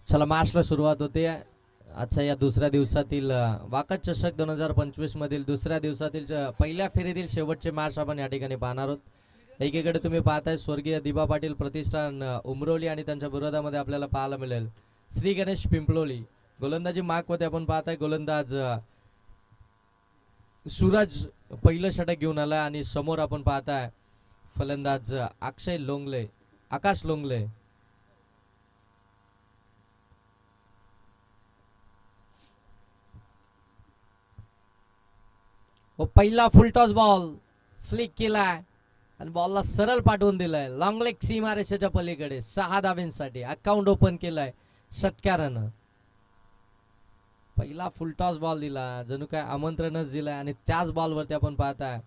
चला मॅचला सुरुवात होते आजच्या या दुसऱ्या दिवसातील वाकद चषक 2025 मधील दुसऱ्या दिवसातील पहिल्या फेरीतील शेवटचे मॅच आपण या ठिकाणी पाहणार आहोत। एकीकडे तुम्ही पाहताय स्वर्गीय दिबा पाटील प्रतिष्ठान उमरोली आणि त्यांच्या विरोधामध्ये आपल्याला पाहायला मिळेल श्री गणेश पिंपलोली। गोलंदाजी मार्कमध्ये आपण पाहताय गोलंदाज सूरज पहिलं षटक घेऊन आला आणि समोर आपण पाहताय फलंदाज आकाश लोंगले। व पहिला फुल टॉस बॉल फ्लिक केलाय आणि बॉलला सरळ पाठवून दिलाय लॉंग लेग सीमारेषेच्या पलीकडे 6 धावांसाठी अकाउंट ओपन केलाय षटकारानं। पहिला फुल टॉस बॉल दिला जणू काय आमंत्रणच दिलाय आणि त्याच बॉलवरती आपण पाहताय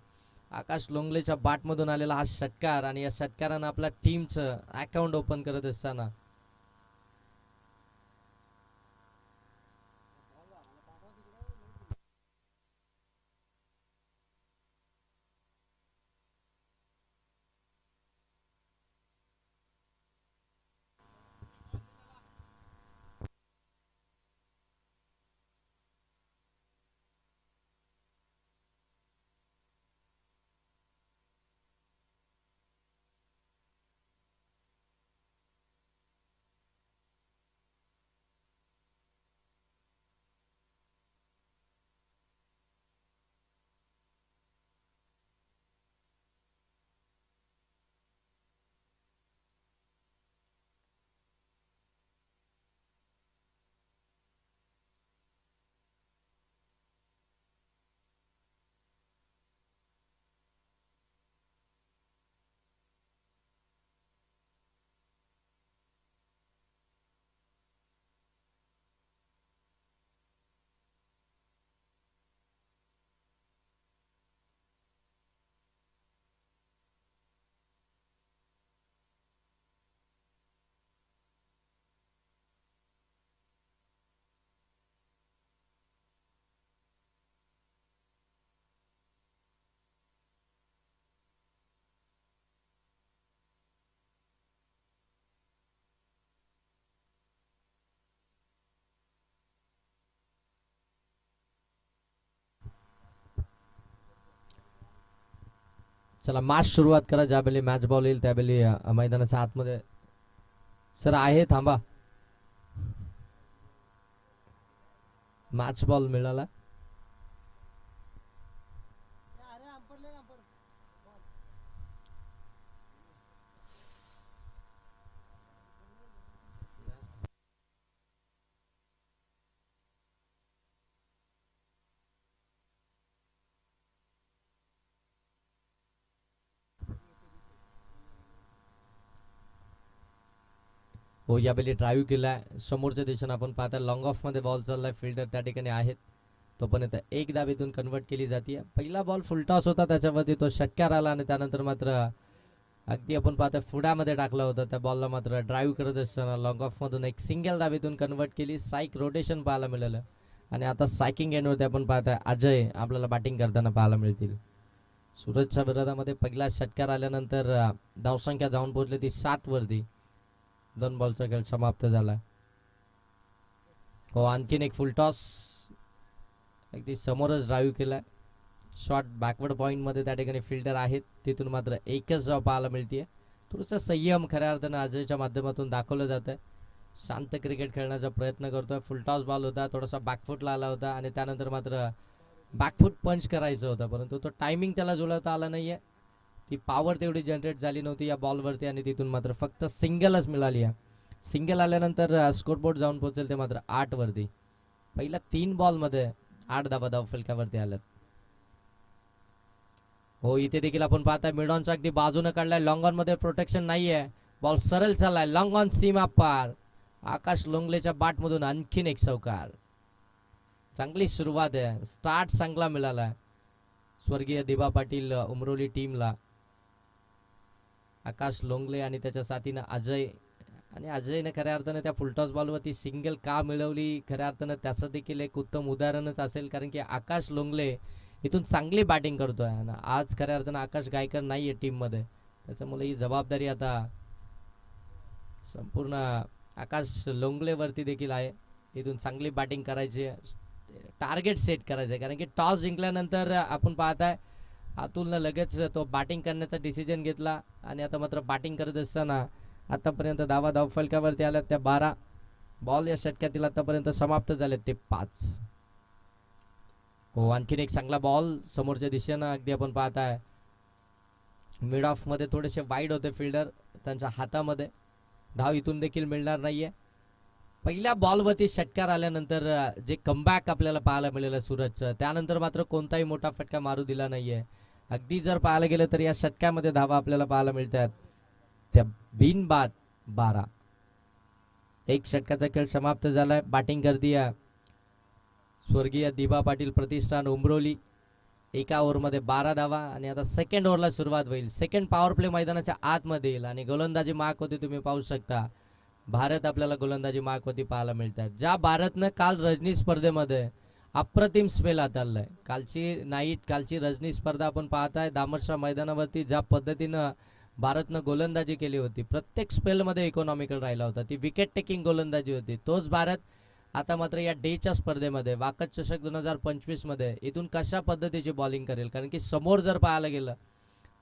आकाश लोंगलेच्या बॅटमधून आलेला हा षटकार आणि या षटकारानं आपल्या टीमचं अकाउंट ओपन करत असताना चला मॅच सुरुवात करा। ज्यावेळी मॅच बॉल येईल त्यावेळी मैदानाच्या आतमध्ये सर आहे थांबा मॅच बॉल मिळाला। हो यावेळी ड्राईव्ह केलाय समोरच्या दिशेने आपण पाहता लॉंग ऑफ मध्ये बॉल चाललाय फिल्डर त्या ठिकाणी आहेत तोपर्यंत एक धावेतून कन्वर्ट केली जाते। पहिला बॉल फुलटॉस होता त्याच्यावरती तो षटकार आला आणि त्यानंतर मात्र अगदी आपण पाहता फुडामध्ये टाकला होता त्या बॉलला मात्र ड्राईव्ह करत असताना लॉंग ऑफ मधून एक सिंगल धावेतून कन्वर्ट केली। स्ट्राईक रोटेशन पाहायला मिळालं आणि आता स्ट्रायकिंग एंडवरती आपण पाहताय अजय आपल्याला बॅटिंग करताना पाहायला मिळतील। सूरजच्या विरोधामध्ये पहिला षटकार आल्यानंतर धावसंख्या जाऊन पोहोचली ती 7 वरती। 2 बॉलचा खेळ समाप्त झाला। हो आणखीन एक फुल टॉस अगदी समोरच ड्राईव्ह केलाय शॉट बॅकवर्ड पॉइंट मध्ये त्या ठिकाणी फिल्डर आहेत तिथून मात्र एकच धाव पाहायला मिळते। थोडंसं संयम खऱ्या अर्थानं अजयच्या माध्यमातून दाखवलं जात आहे। शांत क्रिकेट खेळण्याचा प्रयत्न करतोय। फुल टॉस बॉल होता थोडासा बॅकफुटला आला होता आणि त्यानंतर मात्र बॅकफुट पंच करायचं होतं परंतु तो टायमिंग त्याला जुळवता आला नाहीये। ती पॉवर तेवढी जनरेट झाली नव्हती या बॉलवरती आणि तिथून मात्र फक्त सिंगलच मिळाली आहे। सिंगल आल्यानंतर स्कोरबोर्ड जाऊन पोहोचेल ते मात्र 8 वरती। पहिल्या 3 बॉलमध्ये 8 धावा धावफलकावरती आल्यात। हो इथे देखील आपण पाहताय मिडॉनचा अगदी बाजूने काढलाय लॉंग ऑन मध्ये प्रोटेक्शन नाहीये बॉल सरळ चाललाय लॉंग ऑन सीमा पार आकाश लोंगलेच्या बॅट मधून आणखीन एक चौकार। चांगली सुरुवात आहे स्टार्ट चांगला मिळाला स्वर्गीय दिबा पाटील उमरोली टीमला। आकाश लोंगले आणि त्याच्या साथीनं अजय आणि अजयने खऱ्या अर्थानं त्या फुलटॉस बॉलवरती सिंगल का मिळवली खऱ्या अर्थानं त्याचं देखील एक उत्तम उदाहरणच असेल कारण की आकाश लोंगले इथून चांगली बॅटिंग करतोय आणि आज खऱ्या अर्थानं आकाश गायकर नाहीये टीम मध्ये त्याच्यामुळे ही जबाबदारी आता संपूर्ण आकाश लोंगलेवरती देखील आहे. इथून चांगली बॅटिंग करायची, टार्गेट सेट करायचं आहे, कारण की टॉस जिंकल्यानंतर आपण पाहताय अतुलनं लगेच तो बॅटिंग करण्याचा डिसिजन घेतला आणि आता मात्र बॅटिंग करत असताना आतापर्यंत धाव फलकावरती आल्यात त्या 12 बॉल या षटकातील आतापर्यंत समाप्त झालेत ते 5. हो, आणखीन एक चांगला बॉल समोरच्या दिशेनं, अगदी आपण पाहताय मिड ऑफ मध्ये थोडेसे वाईड होते फिल्डर त्यांच्या हातामध्ये, धाव इथून देखील मिळणार नाहीये. पहिल्या बॉलवरती षटकार आल्यानंतर जे कमबॅक आपल्याला पाहायला मिळालं सूरजचं, त्यानंतर मात्र कोणताही मोठा फटका मारू दिला नाहीये. अगदी जर पाहायला गेलं तर या षटकामध्ये धावा आपल्याला पाहायला मिळतात त्या बिनबाद 12. एक षटकाचा खेळ समाप्त झालाय. बॅटिंग करती स्वर्गीय दिबा पाटील प्रतिष्ठान उमरोली. एका ओव्हरमध्ये 12 धावा आणि आता सेकंड ओव्हरला सुरुवात होईल. सेकंड पॉवर प्ले मैदानाच्या आतमध्ये येईल आणि गोलंदाजी मार्क होती तुम्ही पाहू शकता. भारत आपल्याला गोलंदाजी मार्क होती पाहायला मिळतात. ज्या भारतनं काल रजनी स्पर्धेमध्ये अप्रतिम स्पेल हाताळलाय, कालची नाईट कालची रजनी स्पर्धा आपण पाहताय दामरशा मैदानावरती ज्या पद्धतीनं भारतनं गोलंदाजी केली होती, प्रत्येक स्पेलमध्ये इकॉनॉमिकल राहिला होता, ती विकेट टेकिंग गोलंदाजी होती. तोच भारत आता मात्र या डेच्या स्पर्धेमध्ये वाकत चषक 2025 मध्ये इथून कशा पद्धतीची बॉलिंग करेल, कारण की समोर जर पाहायला गेलं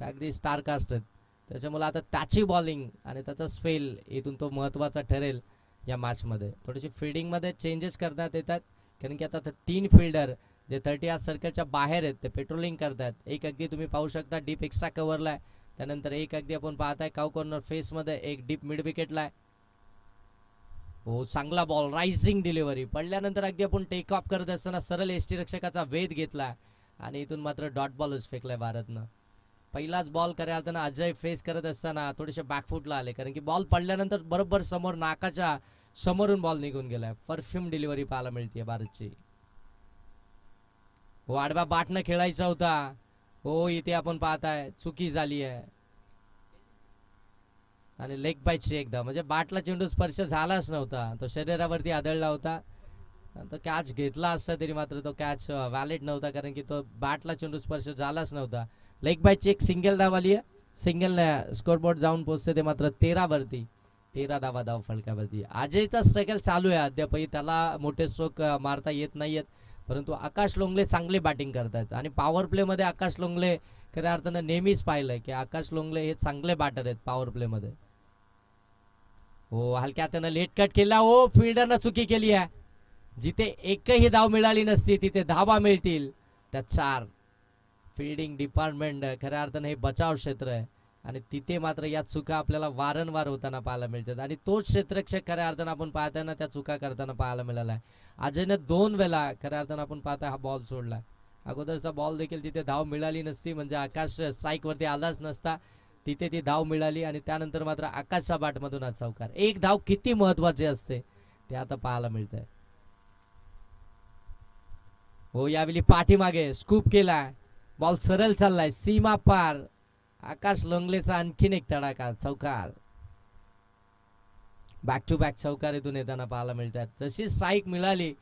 तर अगदी स्टार कास्ट आहेत, त्याच्यामुळे आता त्याची बॉलिंग आणि त्याचा स्पेल इथून तो महत्त्वाचा ठरेल या मॅचमध्ये. थोडीशी फिल्डिंगमध्ये चेंजेस करण्यात येतात, कारण की आता 3 फिल्डर जे 30 सर्कलच्या बाहेर आहेत ते पेट्रोलिंग करतात. एक अगदी तुम्ही पाहू शकता डीप एक्स्ट्रा कव्हरला आहे, त्यानंतर एक अगदी आपण पाहताय काउ कॉर्नर फेसमध्ये, एक डीप मिड विकेटला आहे. हो, चांगला बॉल, रायझिंग डिलिव्हरी, पडल्यानंतर अगदी आपण टेक ऑफ करत असताना सरळ यष्टीरक्षकाचा वेध घेतला आणि इथून मात्र डॉट बॉलच फेकलाय भारतनं. पहिलाच बॉल खऱ्या अर्थानं अजय फेस करत असताना थोडेसे बॅकफुटला आले, कारण की बॉल पडल्यानंतर बरोबर समोर नाकाच्या समोरून बॉल निघून गेलाय. परफ्यूम डिलिव्हरी पाहायला मिळते भारतची. हो, आडव्या बाटनं खेळायचा होता. हो, इथे आपण पाहताय चुकी झाली आहे आणि लेग बाईटची एकदा, म्हणजे बाटला चेंडू स्पर्श झालाच नव्हता, तो शरीरावरती आदळला होता. तो कॅच घेतला असता तरी मात्र तो कॅच व्हॅलिड नव्हता, कारण की तो बॅटला चेंडू स्पर्श झालाच नव्हता. लेग बाईटची एक सिंगल धाव आली आहे, सिंगल स्कोरबोर्ड जाऊन पोहोचते ते मात्र 13 वरती. 13 धाव फलकावरती. अजयचा स्ट्रगल चालू आहे अद्यापही, त्याला मोठे स्ट्रोक मारता येत नाहीयेत, परंतु आकाश लोंगले चांगली बॅटिंग करतात आणि पॉवर प्ले मध्ये आकाश लोंगले खऱ्या अर्थानं नेहमीच पाहिलंय की आकाश लोंगले हे चांगले बॅटर आहेत पॉवर प्ले मध्ये. हो, हलक्या त्यानं लेट कट केला. हो, फिल्डरनं चुकी केली आहे, जिथे एकही धाव मिळाली नसती तिथे धावा मिळतील त्या 4. फिल्डिंग डिपार्टमेंट खऱ्या अर्थानं हे बचाव क्षेत्र आहे आणि तिथे मात्र या चुका आपल्याला वारंवार होताना पाहायला मिळतात आणि तोच क्षेत्ररक्षक खऱ्या अर्थानं आपण पाहताना त्या चुका करताना पाहायला मिळाला आहे. अजयनं 2 वेळा खऱ्या अर्थानं आपण पाहता हा बॉल सोडला. अगोदरचा बॉल देखील तिथे धाव मिळाली नसती, म्हणजे आकाश स्ट्राईक वरती आलाच नसता, तिथे ती धाव मिळाली आणि त्यानंतर मात्र आकाशच्या बॅटमधून हा चौकार. एक धाव किती महत्वाची असते ते आता पाहायला मिळतंय. हो, यावेळी पाठीमागे स्कूप केला, बॉल सरळ चाललाय सीमा पार. आकाश लोंगलेचा आणखीन एक तडाखा, चौकार. बॅक टू बॅक चौकार इथून येताना पाहायला मिळतात. जशी स्ट्राईक मिळाली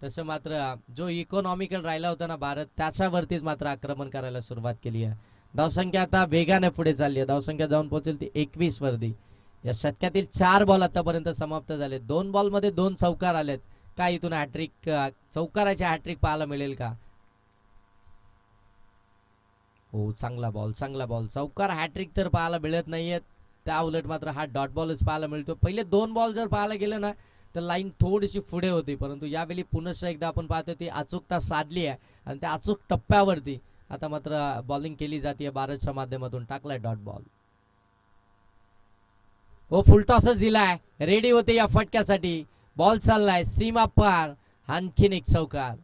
तसं मात्र जो इकॉनॉमिकल राहिला होता ना भारत, त्याच्यावरतीच मात्र आक्रमण करायला सुरुवात केली आहे. धावसंख्या आता वेगाने पुढे चालली आहे, धावसंख्या जाऊन पोहोचेल ती 21 वरती. या षटकातील 4 बॉल आतापर्यंत समाप्त झाले. 2 बॉलमध्ये 2 चौकार आलेत. काय इथून हॅट्रिक, चौकाराची हॅट्रिक पाहायला मिळेल का? हो, चांगला बॉल, चौकार हॅट्रिक तर पाहायला मिळत नाहीये, त्या उलट मात्र हा डॉट बॉलच पाहायला मिळतो. पहिले 2 बॉल जर पाहायला गेलं ना तर लाईन थोडीशी पुढे होती, परंतु यावेळी पुनश्च एकदा आपण पाहतो ती अचूकता साधली आहे आणि त्या अचूक टप्प्यावरती आता मात्र बॉलिंग केली जाते भारतच्या माध्यमातून. टाकलाय डॉट बॉल. हो, फुलटॉसच दिलाय, रेडी होते या फटक्यासाठी. बॉल चाललाय सीमा पार, आणखीन एक चौकार.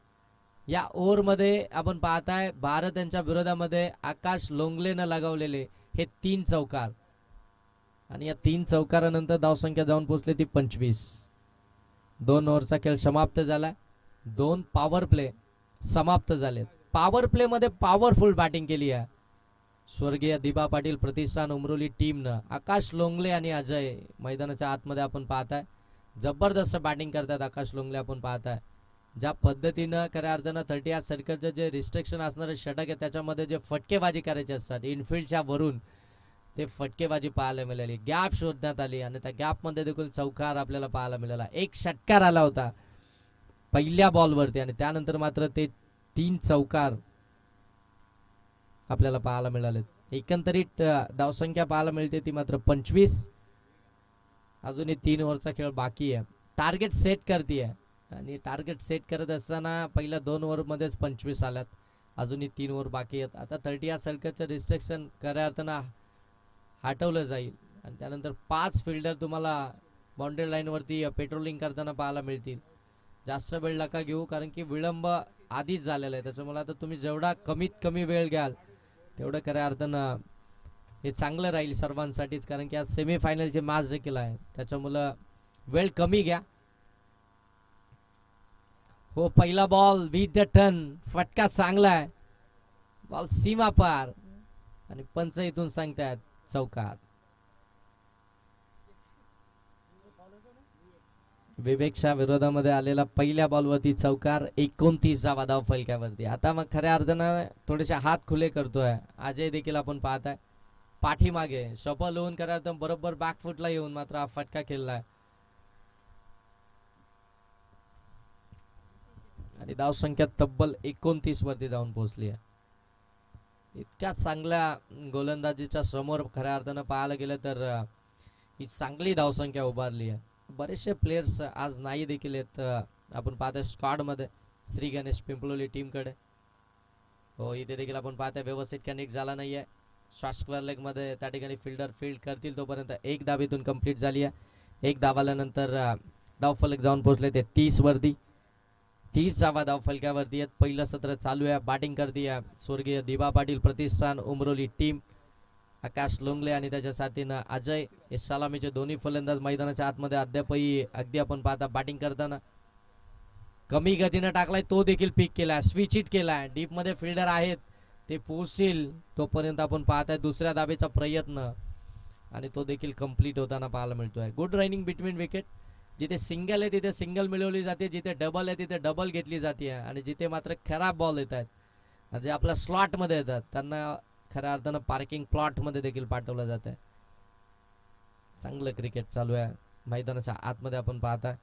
या ओव्हरमध्ये आपण पाहताय भारत यांच्या विरोधामध्ये आकाश लोंगलेनं लगावलेले हे 3 चौकार आणि या 3 चौकारानंतर धावसंख्या जाऊन पोहोचली ती 25. 2 ओव्हरचा खेळ समाप्त झाला. 2 पॉवर प्ले समाप्त झालेत. पॉवर प्ले मध्ये पॉवरफुल बॅटिंग केली आहे स्वर्गीय दिबा पाटील प्रतिष्ठान उमरोली टीमनं. आकाश लोंगले आणि अजय मैदानाच्या आतमध्ये आपण पाहताय जबरदस्त बॅटिंग करतात आकाश लोंगले. आपण पाहताय ज्या पद्धतीनं खऱ्या अर्थानं 30 सर्कलचं जे रिस्ट्रिक्शन असणारे षटक आहे त्याच्यामध्ये जे फटकेबाजी करायचे असतात इनफिल्डच्या वरून, ते फटकेबाजी पाहायला मिळाली, गॅप शोधण्यात आली आणि त्या गॅपमध्ये देखील चौकार आपल्याला पाहायला मिळाला. एक षटकार आला होता पहिल्या बॉलवरती आणि त्यानंतर मात्र ते 3 चौकार आपल्याला पाहायला मिळाले. एकंदरीत धावसंख्या पाहायला मिळते ती मात्र 25. अजूनही 3 ओव्हरचा खेळ बाकी आहे. टार्गेट सेट करते आणि टार्गेट सेट करत असताना पहिल्या 2 ओव्हरमध्येच 25 आल्यात. अजूनही 3 ओव्हर बाकी आहेत. आता 30 या सर्कलचं रिस्ट्रिक्शन खऱ्या अर्थानं हटवलं जाईल आणि त्यानंतर 5 फिल्डर तुम्हाला बाउंड्री लाईनवरती पेट्रोलिंग करताना पाहायला मिळतील. जास्त वेळ नका घेऊ कारण की विलंब आधीच झालेला आहे. त्याच्यामुळे आता तुम्ही जेवढा कमीत कमी वेळ घ्याल तेवढं खऱ्या अर्थानं हे चांगलं राहील सर्वांसाठीच, कारण की आज सेमीफायनलचे मॅच देखील आहे. त्याच्यामुळं वेळ कमी घ्या. हो, पहिला बॉल विथ द टर्न, फटका चांगला आहे, बॉल सीमा पार आणि पंच इथून सांगतायत चौकार. विवेकच्या विरोधामध्ये आलेला पहिल्या बॉलवरती चौकार, 29 धाव फलक्यावरती. आता मग खऱ्या अर्थानं थोडेसे हात खुले करतोय अजय देखील आपण पाहताय. पाठीमागे शपल होऊन खऱ्या अर्थानं बरोबर बॅकफुटला येऊन मात्र हा फटका खेळलाय आणि धावसंख्या तब्बल 29 वरती जाऊन पोहोचली आहे. इतक्या चांगल्या गोलंदाजीच्या समोर खऱ्या अर्थानं पाहायला गेलं तर ही चांगली धावसंख्या उभारली आहे. बरेचसे प्लेयर्स आज नाही देखील आहेत. आपण पाहतोय स्क्वॉड मध्ये श्री गणेश पिंपलोली टीमकडे. हो, इथे देखील आपण पाहतोय व्यवस्थित कनेक्ट झाला नाहीये. शॉर्ट स्क्वेअर लेग मध्ये त्या ठिकाणी फिल्डर फील्ड करतील तोपर्यंत एक धाव इथून कंप्लीट झाली आहे. एक धाव आल्यानंतर धावफलक जाऊन पोहोचले ते 30 वरती. 30 धाव फलक्यावरती आहेत. पहिलं सत्र चालू आहे. बॅटिंग करते स्वर्गीय दिबा पाटील प्रतिष्ठान उमरोली टीम. आकाश लोंगले आणि त्याच्या साथीनं अजय हे सलामीचे दोन्ही फलंदाज मैदानाच्या आतमध्ये अद्यापही अगदी आपण पाहता बॅटिंग करताना कमी गतीनं टाकलाय, तो देखील पिक केलाय, स्विच हिट केलाय. डीप मध्ये फिल्डर आहेत ते पोहोचतील तोपर्यंत आपण पाहताय दुसऱ्या धावेचा प्रयत्न आणि तो देखील कंप्लीट होताना पाहायला मिळतोय. Good running between wicket. जिथे सिंगल आहे तिथे सिंगल मिळवली जाते, जिथे डबल आहे तिथे डबल घेतली जाते आणि जिथे मात्र खराब बॉल येत आहेत जे आपल्या स्लॉट मध्ये येतात त्यांना खऱ्या अर्थानं पार्किंग प्लॉट मध्ये देखील पाठवलं जात आहे. चांगलं क्रिकेट चालू आहे मैदानाच्या आतमध्ये आपण पाहताय.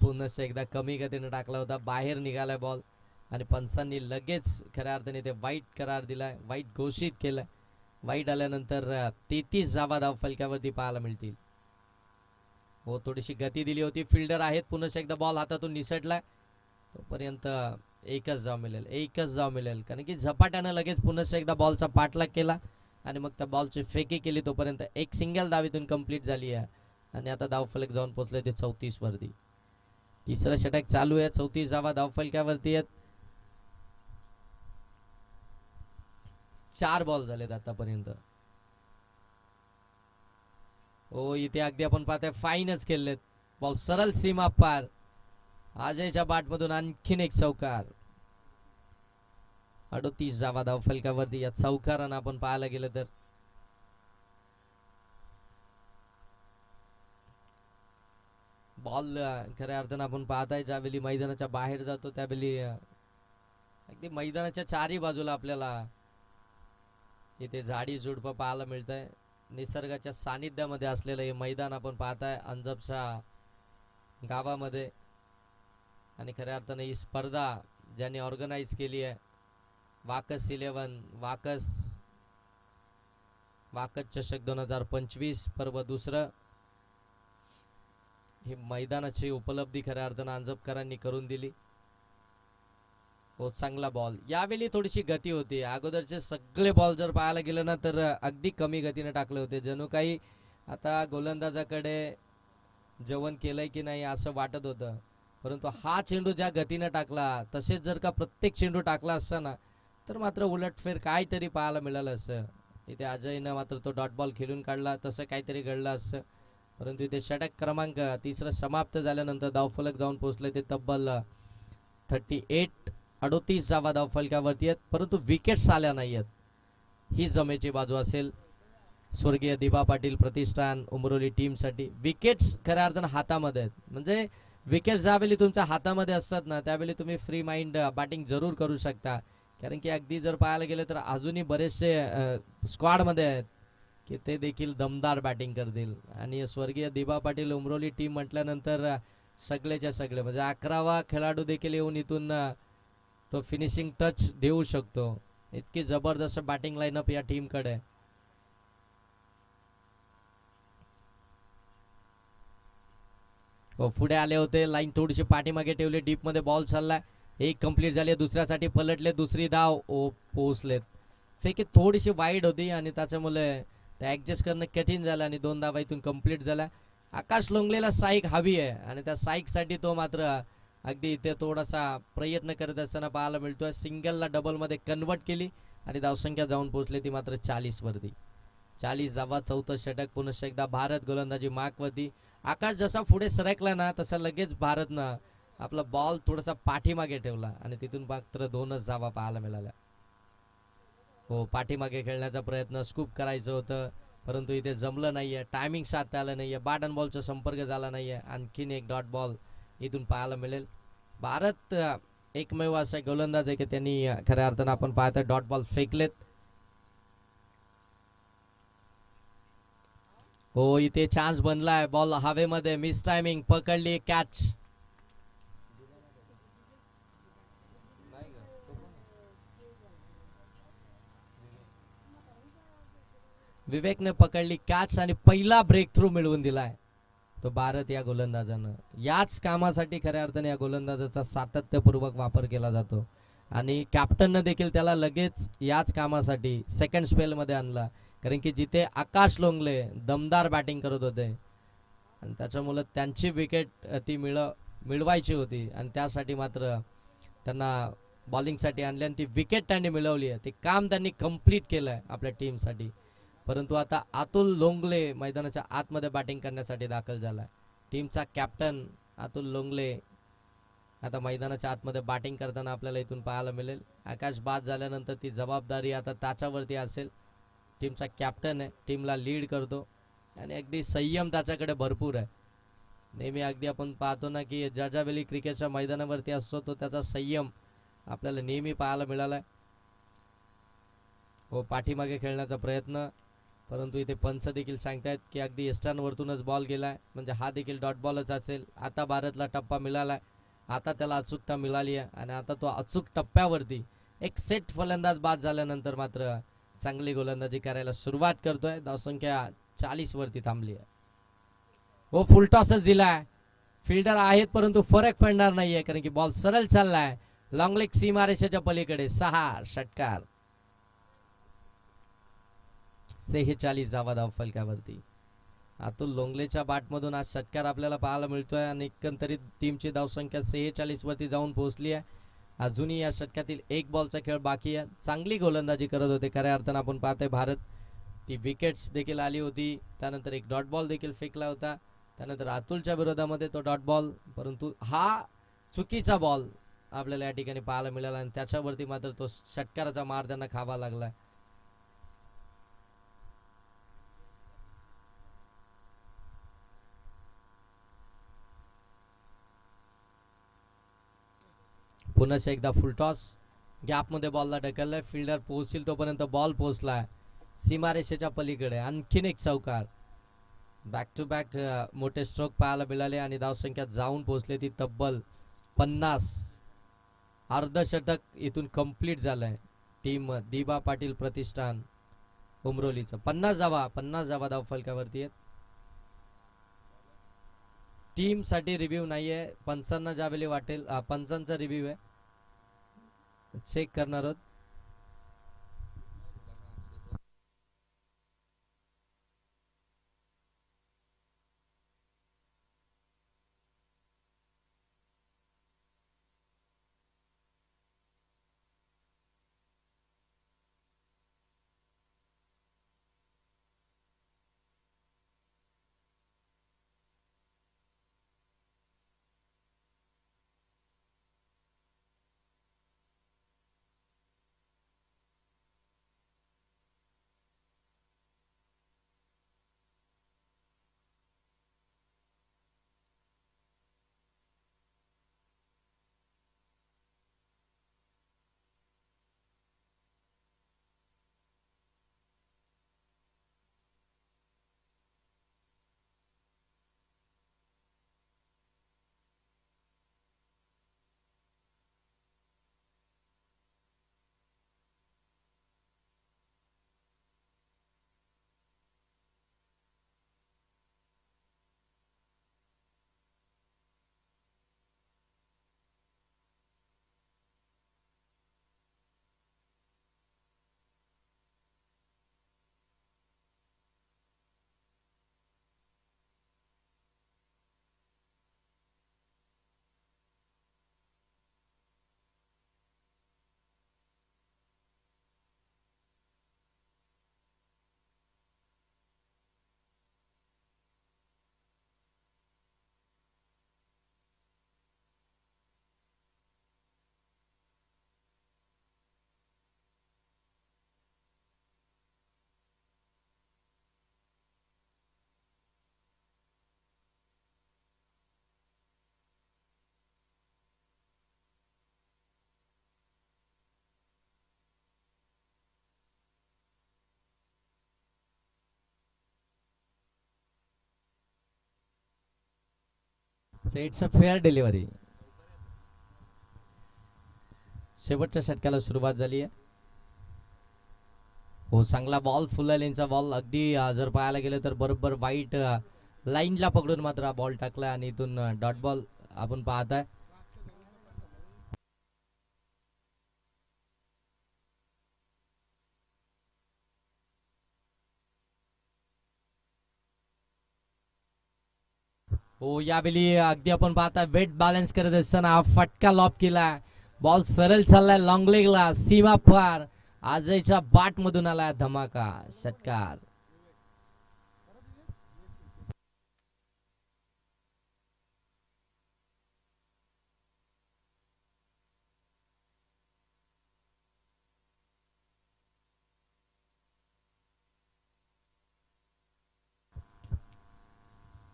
पुन्हा एकदा कमी गतीने टाकला होता, बाहेर निघालाय बॉल आणि पंचांनी लगेच खऱ्या अर्थाने ते वाईट करार दिलाय, वाईट घोषित केलाय. वाईट आल्यानंतर 33 धाव फलक्यावरती पाहायला मिळतील. हो, थोडीशी गती दिली होती, फिल्डर आहेत, पुन्हा एकदा बॉल हातातून निसटलाय तोपर्यंत एकच धाव मिळेल, एकच धाव मिळेल कारण की झपाट्यानं लगेच पुन्हा एकदा बॉलचा पाठलाग केला आणि मग त्या बॉलची फेकी केली तोपर्यंत एक सिंगल धाव इथून कंप्लीट झाली आहे आणि आता धावफलक जाऊन पोहोचले ते 34 वरती. तिसरं षटक चालू आहे. 34 धाव फलक्यावरती आहेत. 4 बॉल झालेत आतापर्यंत. हो, इथे अगदी आपण पाहतोय फाईनच खेळलेत. बॉल सरळ सीमा पार. अजयच्या बॅटमधून आणखीन एक चौकार. 38 धाव फलकावरती. या चौकारानं आपण पाहायला गेलं तर बॉल खऱ्या अर्थानं आपण पाहताय ज्यावेळी मैदानाच्या बाहेर जातो त्यावेळी अगदी मैदानाच्या चारही बाजूला आपल्याला इथे झाडी झुडपं पाहायला मिळत आहे. निसर्गाच्या सानिध्यामध्ये असलेलं हे मैदान आपण पाहताय अंजपच्या गावामध्ये आणि खऱ्या अर्थानं ही स्पर्धा ज्यांनी ऑर्गनाइज केली आहे वाकस 11 वाकस चषक 2025 पर्व दुसरं. ही मैदानाची उपलब्धी खऱ्या अर्थानं अंजपकरांनी करून दिली. हो, चांगला बॉल. यावेळी थोडीशी गती होती. अगोदरचे सगळे बॉल जर पाहायला गेलं ना तर अगदी कमी गतीने टाकले होते, जणू काही आता गोलंदाजाकडे जेवण केलंय की नाही असं वाटत होतं. परंतु हा चेंडू ज्या गतीने टाकला तसेच जर का प्रत्येक चेंडू टाकला असता ना तर मात्र उलटफेर काहीतरी पाहायला मिळालं असतं. इथे अजयनं मात्र तो डॉट बॉल खेळून काढला, तसं काहीतरी घडलं असतं. परंतु इथे षटक क्रमांक तिसरं समाप्त झाल्यानंतर धावफलक जाऊन पोहोचले ते तब्बल 38 धावफलकावरती आहेत. परंतु विकेट्स आल्या नाही आहेत. ही जमेची बाजू असेल स्वर्गीय दिबा पाटील प्रतिष्ठान उमरोली टीमसाठी. विकेट्स खऱ्या अर्थानं हातामध्ये आहेत. म्हणजे विकेट्स ज्यावेळी तुमच्या हातामध्ये असतात ना त्यावेळी तुम्ही फ्री माइंड बॅटिंग जरूर करू शकता. कारण की अगदी जर पाहायला गेलं तर अजूनही बरेचसे स्क्वॉडमध्ये आहेत की ते देखील दमदार बॅटिंग करतील. आणि स्वर्गीय दिबा पाटील उमरोली टीम म्हटल्यानंतर सगळेच्या सगळे म्हणजे 11वा खेळाडू देखील येऊन इथून तो फिनिशिंग टच देऊ शकतो. इतकी जबरदस्त बॅटिंग लाईनअप या टीमकडे. हो, पुढे आले होते, लाईन थोडीशी पाठीमागे ठेवली, डीपमध्ये बॉल चालला, एक कंप्लीट झाली, दुसऱ्यासाठी पलटले, दुसरी धाव ओ पोहोचलेत. फेकी थोडीशी वाईड होती आणि त्याच्यामुळे ते ॲडजस्ट करणं कठीण झालं आणि 2 धावा इथून कंप्लीट झाल्या. आकाश लोंगलेला साईक हवी आहे आणि त्या साईकसाठी तो मात्र अगदी इथे थोडासा प्रयत्न करत असताना पाहायला मिळतोय. सिंगलला डबलमध्ये कन्वर्ट केली आणि धावसंख्या जाऊन पोहोचली ती मात्र 40 वरती. 40 धावा, 4थं षटक. पुनश्च एकदा भारत गोलंदाजी मार्कवरती. आकाश जसा पुढे सरकला ना तसा लगेच भारतनं आपला बॉल थोडासा पाठीमागे ठेवला आणि तिथून मात्र 2च धावा पाहायला मिळाल्या. हो, पाठीमागे खेळण्याचा प्रयत्न स्कूप करायचं होतं परंतु इथे जमलं नाहीये, टायमिंग साधता आलं नाहीये, बॅट अँड बॉलचा संपर्क झाला नाहीये. आणखीन एक डॉट बॉल इथून पाहायला मिळेल. भारत एकमेव असा गोलंदाज आहे की त्यांनी खऱ्या अर्थानं आपण पाहतोय डॉट बॉल फेकलेत. हो, इथे चान्स बनलाय, बॉल हवेमध्ये, मिस टायमिंग, पकडली, कॅच. विवेकने पकडली कॅच आणि पहिला ब्रेक थ्रू मिळवून दिलाय तो भारत या गोलंदाजानं. याच कामासाठी खऱ्या अर्थाने या गोलंदाजाचा सातत्यपूर्वक वापर केला जातो आणि कॅप्टननं देखील त्याला लगेच याच कामासाठी सेकंड स्पेलमध्ये आणला. कारण की जिथे आकाश लोंगले दमदार बॅटिंग करत होते आणि त्याच्यामुळं त्यांची विकेट ती मिळवायची होती आणि त्यासाठी मात्र त्यांना बॉलिंगसाठी आणले आणि ती विकेट त्यांनी मिळवली आहे. ते काम त्यांनी कंप्लीट केलं आहे आपल्या टीमसाठी. परंतु आता अतुल लोंगले मैदानाच्या आतमध्ये बॅटिंग करण्यासाठी दाखल झाला. टीमचा कॅप्टन अतुल लोंगले आता मैदानाच्या आतमध्ये बॅटिंग करताना आपल्याला इथून पाहायला मिळेल. आकाश बाद झाल्यानंतर ती जबाबदारी आता त्याच्यावरती असेल. टीमचा कॅप्टन आहे, टीमला लीड करतो आणि अगदी संयम त्याच्याकडे भरपूर आहे. नेहमी अगदी आपण पाहतो ना की जाजावेली क्रिकेटच्या मैदानावरती असतो तो त्याचा संयम आपल्याला नेहमी पाहायला मिळाला. हो, पाठीमागे खेळण्याचा प्रयत्न परंतु इथे पंच देखील सांगतायत की अगदी एस्टांवरतूनच बॉल गेलाय म्हणजे हा देखील डॉट बॉलच असेल. आता भारतला टप्पा मिळालाय, आता त्याला अचूकता मिळाली आहे आणि आता तो अचूक टप्प्यावरती एक सेट फलंदाज बाद झाल्यानंतर मात्र चांगली गोलंदाजी करायला सुरुवात करतोय. धावसंख्या 40 वरती थांबली आहे. हो, फुलटॉसच दिलाय, फिल्डर आहेत परंतु फरक पडणार नाहीये कारण की बॉल सरळ चाललाय लॉंग लेग सीमारेषेच्या पलीकडे. 6 षटकार, 46 धावा धाव फलकावरती. अतुल लोंगलेच्या बॅटमधून आज षटकार आपल्याला पाहायला मिळतोय आणि एकंदरीत टीमची धावसंख्या 46 वरती जाऊन पोहोचली आहे. अजूनही या षटकातील एक बॉलचा खेळ बाकी आहे. चांगली गोलंदाजी करत होते खऱ्या अर्थानं आपण पाहतोय भारत. ती विकेट्स देखील आली होती, त्यानंतर एक डॉट बॉल देखील फेकला होता, त्यानंतर अतुलच्या विरोधामध्ये तो डॉट बॉल, परंतु हा चुकीचा बॉल आपल्याला या ठिकाणी पाहायला मिळाला आणि त्याच्यावरती मात्र तो षटकाराचा मार त्यांना खावा लागला. पुन्हा एकदा फुलटॉस, गॅपमध्ये बॉलला ढकललाय, फिल्डर पोहोचतील तोपर्यंत बॉल पोहोचलाय सीमारेषेच्या पलीकडे. आणखीन एक चौकार. बॅक टू बॅक मोठे स्ट्रोक पाहायला मिळाले आणि धावसंख्या जाऊन पोहोचले ती तब्बल 50. अर्धशतक इथून कंप्लीट झालंय टीम दिबा पाटील प्रतिष्ठान उमरोलीचं. 50 धावा धाव फलकावरती आहेत. टीम साठी रिव्ह्यू नाहीये, पंचांना ज्यावेळी वाटेल पंचांचा रिव्ह्यू आहे, चेक करणार आहोत. It's a fair delivery. शेवटच्या षटकाला सुरुवात झाली आहे. हो, चांगला बॉल, फुल लेनचा बॉल. अगदी जर पाहायला गेलं तर बरोबर वाईट लाईनला पकडून मात्र बॉल टाकला आणि इथून डॉट बॉल आपण पाहताय. हो, यावेळी अगदी आपण पाहता वेट बॅलन्स करत असताना फटका लॉप केला. बॉल सरळ चाललाय लॉंग लेगला, सीमा पार. अजयच्या बाट मधून आला धमाका षटकार.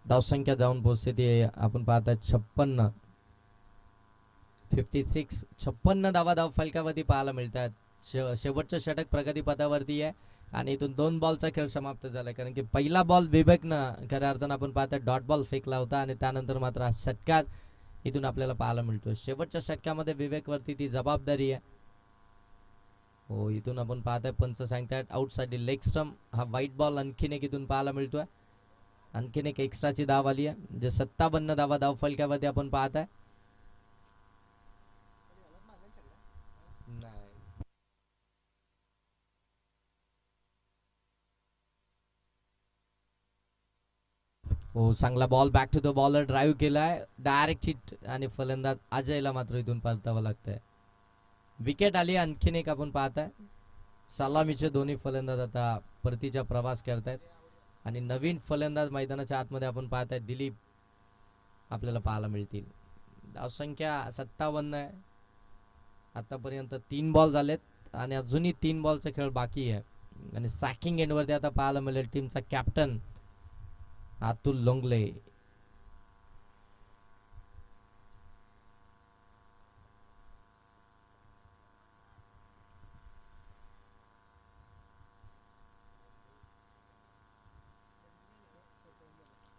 धावसंख्या जाऊन पोहोचते ती आपण पाहता 56. 56 धावा धाव फलकावरती पाहायला मिळतात. शेवटचं षटक प्रगती पथावरती आहे आणि इथून 2 बॉलचा खेळ समाप्त झाला. कारण की पहिला बॉल विवेकनं खऱ्या अर्थानं आपण पाहता डॉट बॉल फेकला होता आणि त्यानंतर मात्र हा षटकार इथून आपल्याला पाहायला मिळतो. शेवटच्या षटकामध्ये विवेकवरती ती जबाबदारी आहे. हो, इथून आपण पाहताय पंच सांगतायत आउटसाइड लेग स्टंप. हा व्हाईट बॉल आणखीन एक इथून पाहायला मिळतोय. आणखीन एक एक्स्ट्राची धाव आली आहे. जे 57 धावा धाव फलकावरती आपण पाहताय. हो, चांगला ball back to the bowler drive केलाय डायरेक्ट हिट आणि फलंदाज अजयला मात्र इथून परतावं लागतंय. विकेट आली आणखीन एक आपण पाहताय. सलामीचे दोन्ही फलंदाज आता परतीचा प्रवास करतायत आणि नवीन फलंदाज मैदानाच्या आतमध्ये आपण पाहताय दिलीप आपल्याला पाहायला मिळतील. धावसंख्या 57 आहे. आतापर्यंत 3 बॉल झालेत आणि अजूनही 3 बॉलचा खेळ बाकी आहे. आणि सॅकिंग एंडवरती आता पाहायला मिळेल टीमचा कॅप्टन अतुल लोंगले.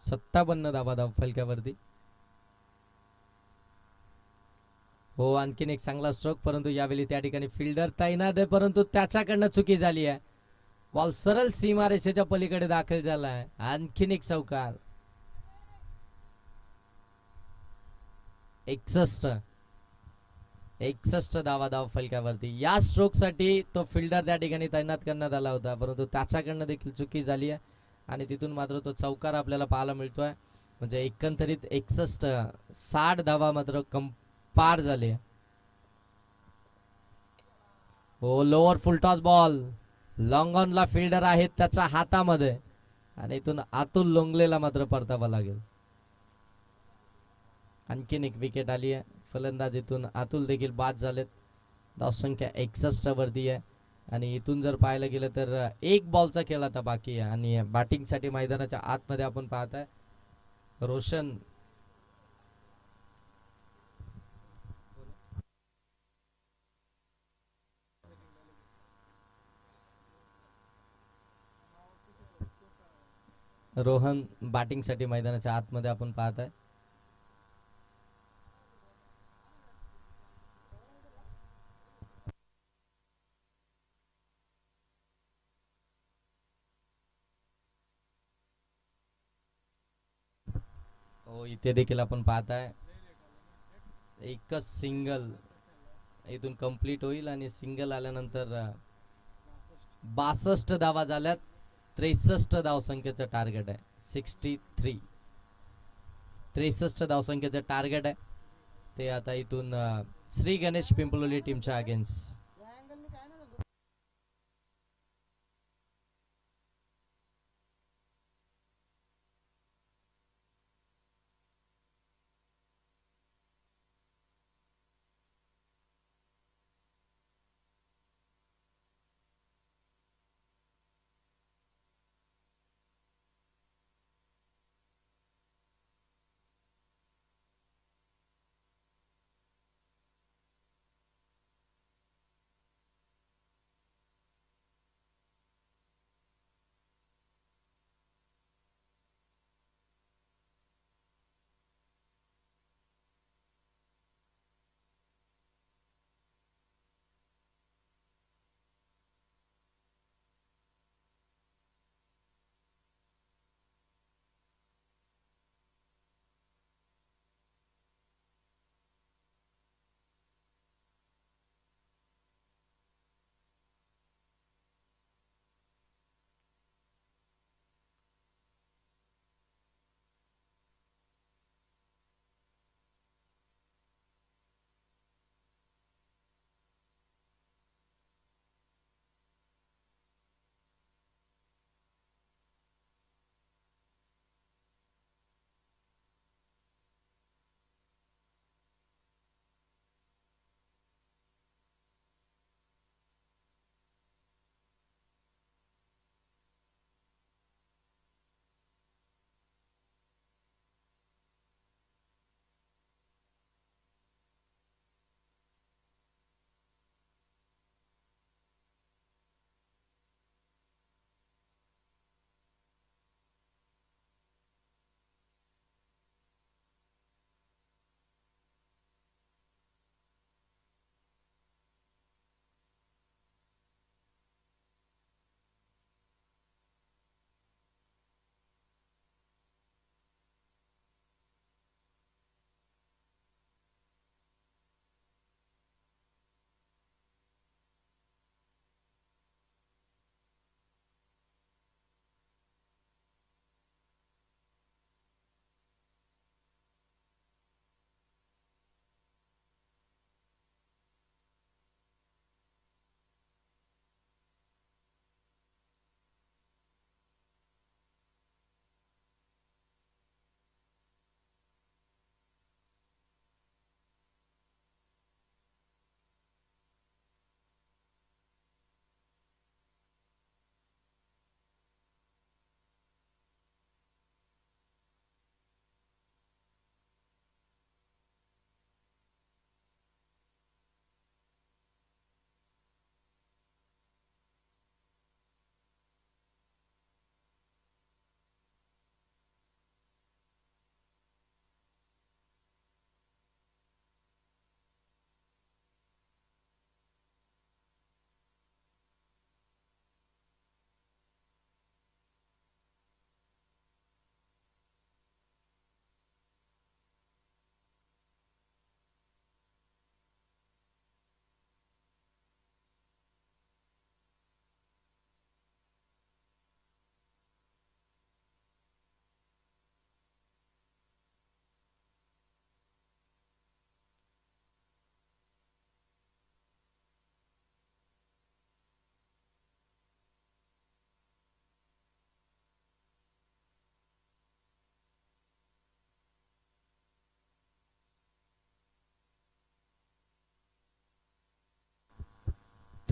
सत्तावन्न धावा धाव फलकावरती. हो, आणखीन एक चांगला स्ट्रोक, परंतु यावेळी त्या ठिकाणी फिल्डर तैनात आहे, परंतु त्याच्याकडनं चुकी झाली आहे. बॉल सरळ सीमारेषेच्या पलीकडे दाखल झाला आहे. आणखीन एक चौकार. 61 धावा धाव फलकावरती. या स्ट्रोक साठी तो फिल्डर त्या ठिकाणी तैनात करण्यात आला होता, परंतु त्याच्याकडनं देखील चुकी झाली आहे आणि तिथून मात्र तो चौकार आपल्याला पाहायला मिळतोय. म्हणजे एकंदरीत 60 धावा मात्र पार झाले. हो, लोअर फुलटॉस बॉल. लॉंग ऑनला फिल्डर आहेत त्याच्या हातामध्ये आणि इथून अतुल लोंगलेला मात्र परतावा लागेल. आणखीन एक विकेट आली आहे. फलंदाज इथून अतुल देखील बाद झालेत. धावसंख्या 61 वरती आहे आणि इथून जर पाहायला गेलं तर 1 बॉलचा खेळ आता बाकी आहे आणि बॅटिंगसाठी मैदानाच्या आतमध्ये आपण पाहताय रोशन रोहन बॅटिंगसाठी मैदानाच्या आतमध्ये आपण पाहताय. हो, इथे देखील आपण पाहताय एकच सिंगल इथून कंप्लीट होईल आणि सिंगल आल्यानंतर 62 धावा झाल्यात. 63 धावसंख्येचं टार्गेट आहे. 63 धावसंख्येचं टार्गेट आहे ते आता इथून श्री गणेश पिंपलोली टीमच्या अगेन्स्ट.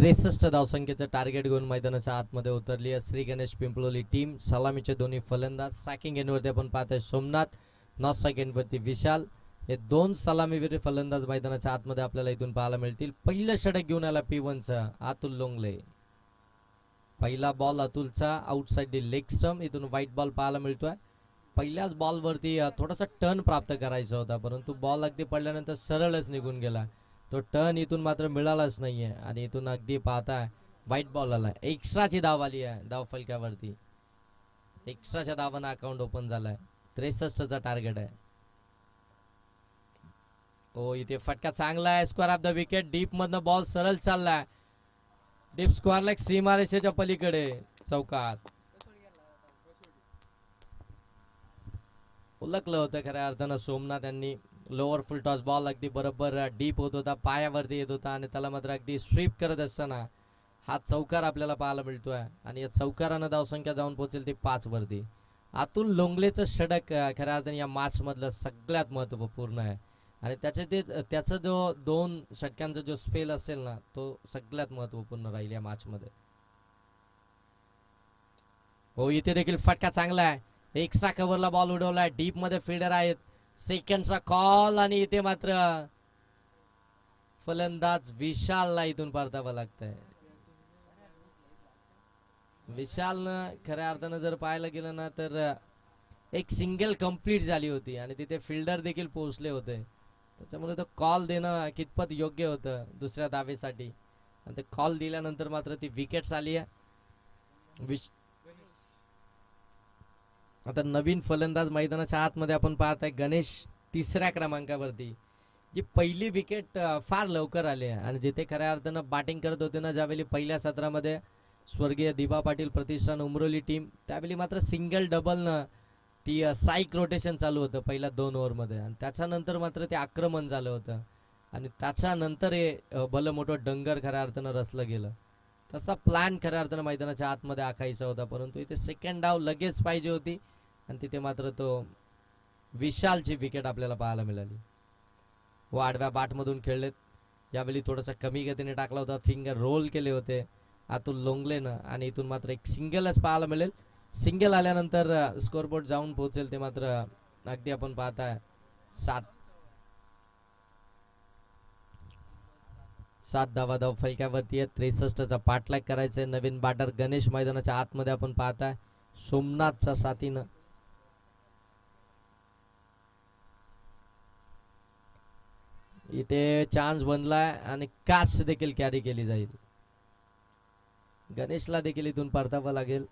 63 धावसंख्येचं टार्गेट घेऊन मैदानाच्या आतमध्ये उतरली आहे श्री गणेश पिंपळोली टीम. सलामीचे दोन्ही फलंदाज. सॅकिंग एंडवरती आपण पाहतोय सोमनाथ, नॉट सेकंड वरती विशाल. हे दोन सलामीवीर फलंदाज मैदानाच्या आतमध्ये आपल्याला इथून पाहायला मिळतील. पहिलं षटक घेऊन आला P1चा अतुल लोंगले. पहिला बॉल अतुलचा आउटसाइड दी लेग स्टंप. इथून व्हाईट बॉल पाहायला मिळतोय. पहिल्याच बॉलवरती थोडासा टर्न प्राप्त करायचा होता, परंतु बॉल अगदी पडल्यानंतर सरळच निघून गेला. तो टर्न इथून मात्र मिळालाच नाहीये आणि इथून अगदी पाहताय व्हाईट बॉल आला. एक्स्ट्राची धाव आली आहे धाव फलकावरती. एक्स्ट्राच्या धावांना अकाउंट ओपन झालाय. 63चा टार्गेट आहे. हो, इथे फटका चांगला आहे. Square of the wicket. Deep मधनं बॉल सरळ चाललाय. डीप स्क्वेअर लेग सीमारेषेच्या पलीकडे चौकात उलकलं होतं खऱ्या अर्थानं सोमनाथ यांनी. लोअर फुल टॉस बॉल अगदी बरोबर डीप होत होता, पायावरती येत होता आणि त्याला मात्र अगदी स्वीप करत असताना हा चौकार आपल्याला पाहायला मिळतोय आणि या चौकारानं धावसंख्या जाऊन पोहोचेल ती 5 वरती. अतुल लोंगलेचं षटक खऱ्या अर्थाने या मॅच मधलं सगळ्यात महत्वपूर्ण आहे आणि त्याचा जो 2 षटकांचा जो स्पेल असेल ना, तो सगळ्यात महत्वपूर्ण राहील या मॅच मध्ये. हो, इथे देखील फटका चांगला आहे. एक्स्ट्रा कव्हरला बॉल उडवलाय. डीप मध्ये फिल्डर आहेत. सेकंडचा कॉल आणि इथे मात्र फलंदाज विशालला इथून परतावं लागतंय. विशालनं खऱ्या अर्थानं जर पाहायला गेलं ना तर एक सिंगल कंप्लीट झाली होती आणि तिथे फिल्डर देखील पोहोचले होते. त्याच्यामुळे तो कॉल देणं कितपत योग्य होतं दुसऱ्या धावेसाठी आणि ते कॉल दिल्यानंतर मात्र ती विकेट्स आली आहे. आता नवीन फलंदाज मैदानाच्या आतमध्ये आपण पाहताय गणेश 3ऱ्या क्रमांकावरती. जी पहिली विकेट फार लवकर आली आहे आणि जिथे खऱ्या अर्थानं बॅटिंग करत होते ना ज्यावेळी पहिल्या सत्रामध्ये स्वर्गीय दिबा पाटील प्रतिष्ठान उमरोली टीम, त्यावेळी मात्र सिंगल डबलनं ती साईक रोटेशन चालू होतं पहिल्या 2 ओव्हरमध्ये आणि त्याच्यानंतर मात्र ते आक्रमण झालं होतं आणि त्याच्यानंतर हे भलं मोठं डंगर खऱ्या अर्थानं रचलं गेलं. तसा प्लॅन खऱ्या अर्थानं मैदानाच्या आतमध्ये आखायचा होता, परंतु इथे सेकंड डाव लगेच पाहिजे होती आणि तिथे मात्र तो विशालची विकेट आपल्याला पाहायला मिळाली. व आडव्या बॅटमधून खेळलेत. यावेळी थोडासा कमी गतीने टाकला होता. फिंगर रोल केले होते अतुल लोंगलेनं आणि इथून मात्र एक सिंगलच पाहायला मिळेल. सिंगल आल्यानंतर स्कोरबोर्ड जाऊन पोहोचेल ते मात्र अगदी आपण पाहताय 7 धावा धाव फलकावरती आहे. 63चा पाठलाग करायचंय. नवीन बॅटर गणेश मैदानाच्या आतमध्ये आपण पाहताय सोमनाथच्या साथीनं. इथे चान्स बनलाय आणि कॅच देखील कॅरी केली जाईल. गणेशला देखील इथून परतावं लागेल.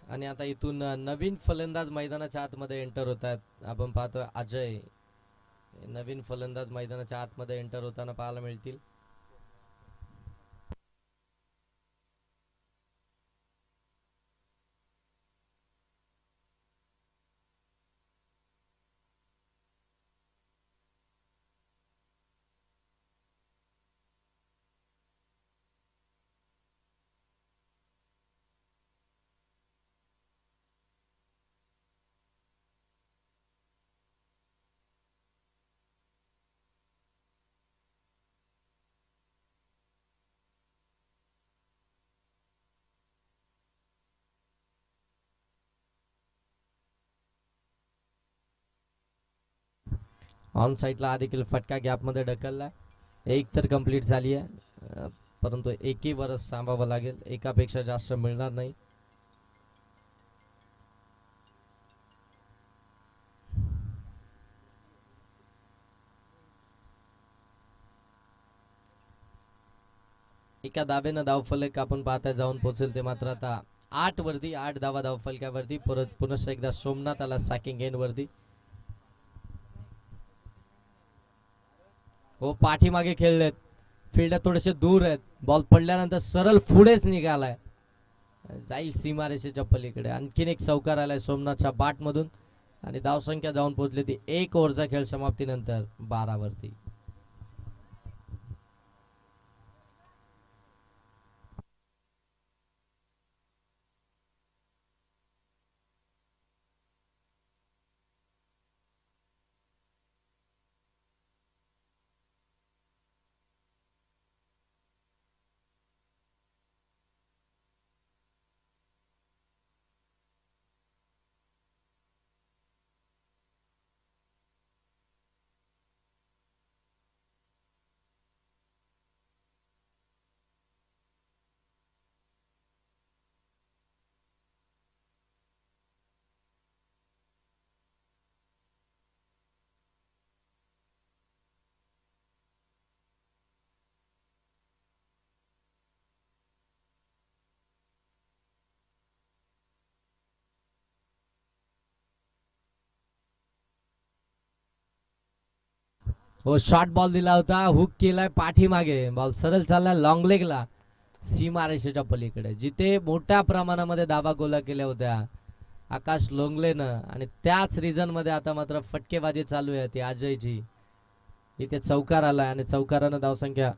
आणि आता इथून नवीन फलंदाज मैदानाच्या आतमध्ये एंटर होत आहेत. आपण पाहतोय अजय. नवीन फलंदाज मैदानाच्या आतमध्ये एंटर होताना पाहायला मिळतील. ऑन साईडला हा देखील फटका गॅपमध्ये ढकललाय. एक तर कंप्लीट झाली आहे, परंतु एकही वरच थांबावं लागेल. एकापेक्षा जास्त मिळणार नाही. एका धावेनं धावफलक आपण पाहता जाऊन पोहोचेल ते मात्र आता 8 वरती. 8 धावा धावफलकावरती. परत पुन्हा एकदा सोमनाथ आला सॅकिंग एंड वरती. हो, पाठीमागे खेळलेत. फिल्डर थोडेसे दूर आहेत. बॉल पडल्यानंतर सरळ पुढेच निघालाय. जाईल सीमारेषेच्या पलीकडे. आणखीन एक चौकार आलाय सोमनाथच्या बॅट मधून आणि धावसंख्या जाऊन पोहोचली ती 1 ओव्हरचा खेळ समाप्तीनंतर 12 वरती. हो, शॉर्ट बॉल दिला होता, हुक केलाय पाठीमागे, बॉल सरळ चालला लॉंग लेगला, सीमारेषेच्या पलीकडे, जिथे मोठ्या प्रमाणामध्ये धाबा गोला केल्या होत्या आकाश लोंगलेनं. आणि त्याच रिझन मध्ये आता मात्र फटकेबाजी चालू आहे ती अजयची. इथे चौकार आलाय आणि चौकारानं धावसंख्या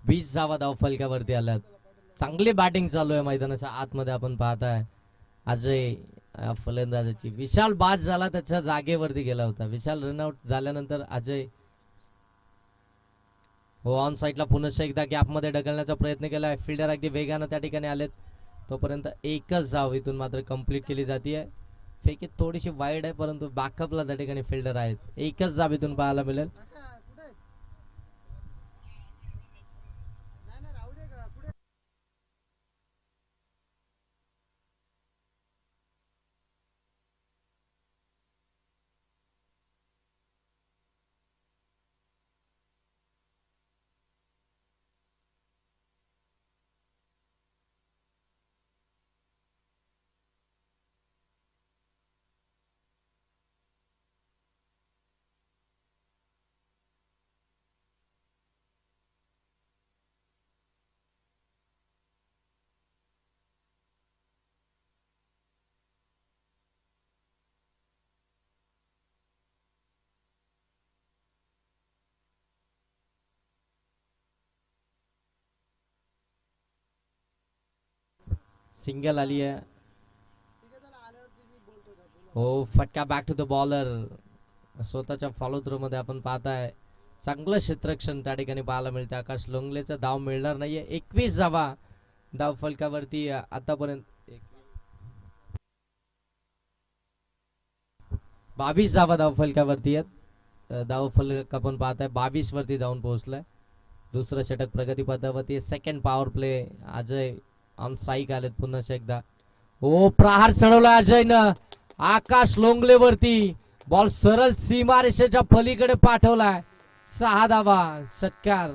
20 धावा धावफलकावरती आल्यात. चांगली बॅटिंग चालू आहे मैदानाच्या आतमध्ये, आपण पाहताय अजय फलंदाजाची. विशाल बाद झाला, त्याच्या जागेवरती गेला होता. विशाल रनआउट झाल्यानंतर अजय हो ऑन साईडला पुन्हा एकदा गॅपमध्ये ढकलण्याचा प्रयत्न केलाय. फिल्डर अगदी वेगानं त्या ठिकाणी आलेत. तोपर्यंत एकच धाव इथून मात्र कंप्लीट केली जाते. फेकी थोडीशी वाईड आहे, परंतु बॅकअपला त्या ठिकाणी फिल्डर आहेत. एकच धाव इथून पाहायला मिळेल. सिंगल आली आहे. हो, फटका बॅक टू द बॉलर. स्वतःच्या फॉलो थ्रो मध्ये आपण पाहताय चांगलं क्षेत्ररक्षण त्या ठिकाणी पाहायला मिळते. आकाश लोंगलेचा धाव मिळणार नाहीये. 21 धावा धाव फलकावरती आतापर्यंत. 22 धावा धाव फलकावरती आहेत. धाव फलक आपण पाहताय 22 वरती जाऊन पोहोचलाय. दुसरं षटक प्रगतीपथावरती. Second power play. Ajay on strike आलेत पुन्हा एकदा. हो, प्रहार चढवला अजयनं आकाश लोंगलेवरती. बॉल सरळ सीमारेषेच्या पलीकडे पाठवलाय. 6 धावा षटकार.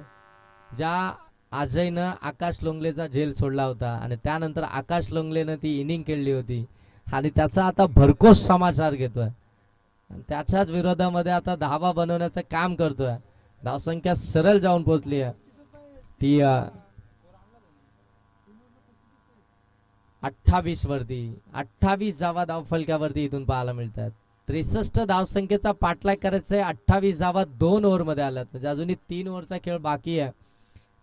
ज्या अजयनं आकाश लोंगलेचा झेल सोडला होता आणि त्यानंतर आकाश लोंगलेनं ती इनिंग खेळली होती आणि त्याचा आता भरघोस समाचार घेतोय. त्याच्याच विरोधामध्ये आता धावा बनवण्याचं काम करतोय. धावसंख्या सरळ जाऊन पोहोचली आहे ती 28 वरती. 28 धावा धाव फलकावरती इथून पाहायला मिळतात. 63 धावसंख्येचा पाठलाग करायचा आहे. 28 धावा 2 ओव्हर मध्ये आल्यात, म्हणजे अजूनही 3 ओव्हरचा खेळ बाकी आहे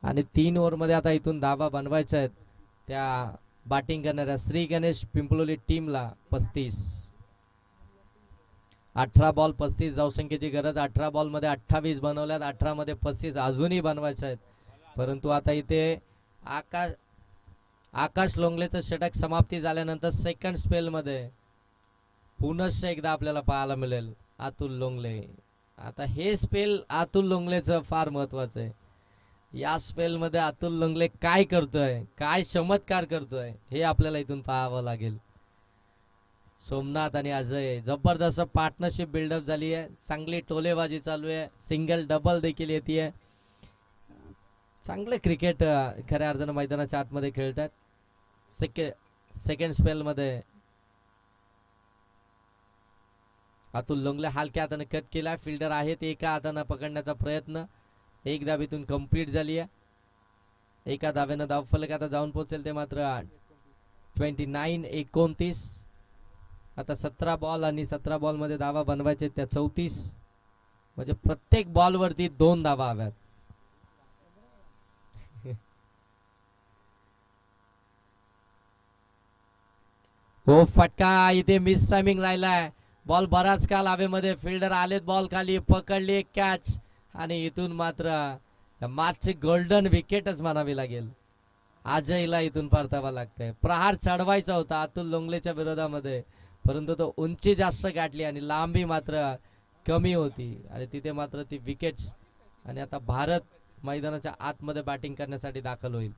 आणि 3 ओव्हर मध्ये आता इथून धावा बनवायच्या आहेत त्या बॅटिंग करणाऱ्या श्री गणेश पिंपलोली टीमला. 35 18 बॉल 35 धावसंख्येची गरज. 18 बॉल मध्ये 28 बनवल्यात. 18 मध्ये 35 अजूनही बनवायचे आहेत. परंतु आता इथे आकाश लोंगलेचं षटक समाप्ती झाल्यानंतर सेकंड स्पेल मध्ये पुनश्च एकदा आपल्याला पाहायला मिळेल अतुल लोंगले. आता हे स्पेल अतुल लोंगलेचं फार महत्वाचं आहे. या स्पेल मध्ये अतुल लोंगले काय करतोय, काय चमत्कार करतोय, हे आपल्याला इथून पाहावं लागेल. सोमनाथ आणि अजय जबरदस्त पार्टनरशिप बिल्डअप झाली आहे. चांगली टोलेबाजी चालू आहे. सिंगल डबल देखील येते. चांगले क्रिकेट खऱ्या अर्थानं मैदानाच्या आतमध्ये खेळतात. सेकंड स्पेल मध्ये अतुल लोंगले हलक्या हाताने कट केला. फिल्डर आहे ते एका हाताने पकडण्याचा प्रयत्न. एक धाबीतून कंप्लीट झाली आहे. एका धाब्यानं धावफलक आता जाऊन पोहोचेल ते मात्र 29-29. आता 17 बॉल आणि 17 बॉल मध्ये धावा बनवायचे त्या 34. म्हणजे प्रत्येक बॉल वरती 2 धावा हव्यात. हो फटका इथे मिस टायमिंग राहिलाय. बॉल बराच काल हवेमध्ये. फिल्डर आलेत बॉल खाली पकडली एक कॅच आणि इथून मात्र मागची गोल्डन विकेटच म्हणावी लागेल. आजयला इथून परतावा लागतंय. प्रहार चढवायचा होता अतुल लोंगलेच्या विरोधामध्ये परंतु तो उंची जास्त गाठली आणि लांबी मात्र कमी होती आणि तिथे मात्र ती विकेट्स. आणि आता भारत मैदानाच्या आतमध्ये बॅटिंग करण्यासाठी दाखल होईल.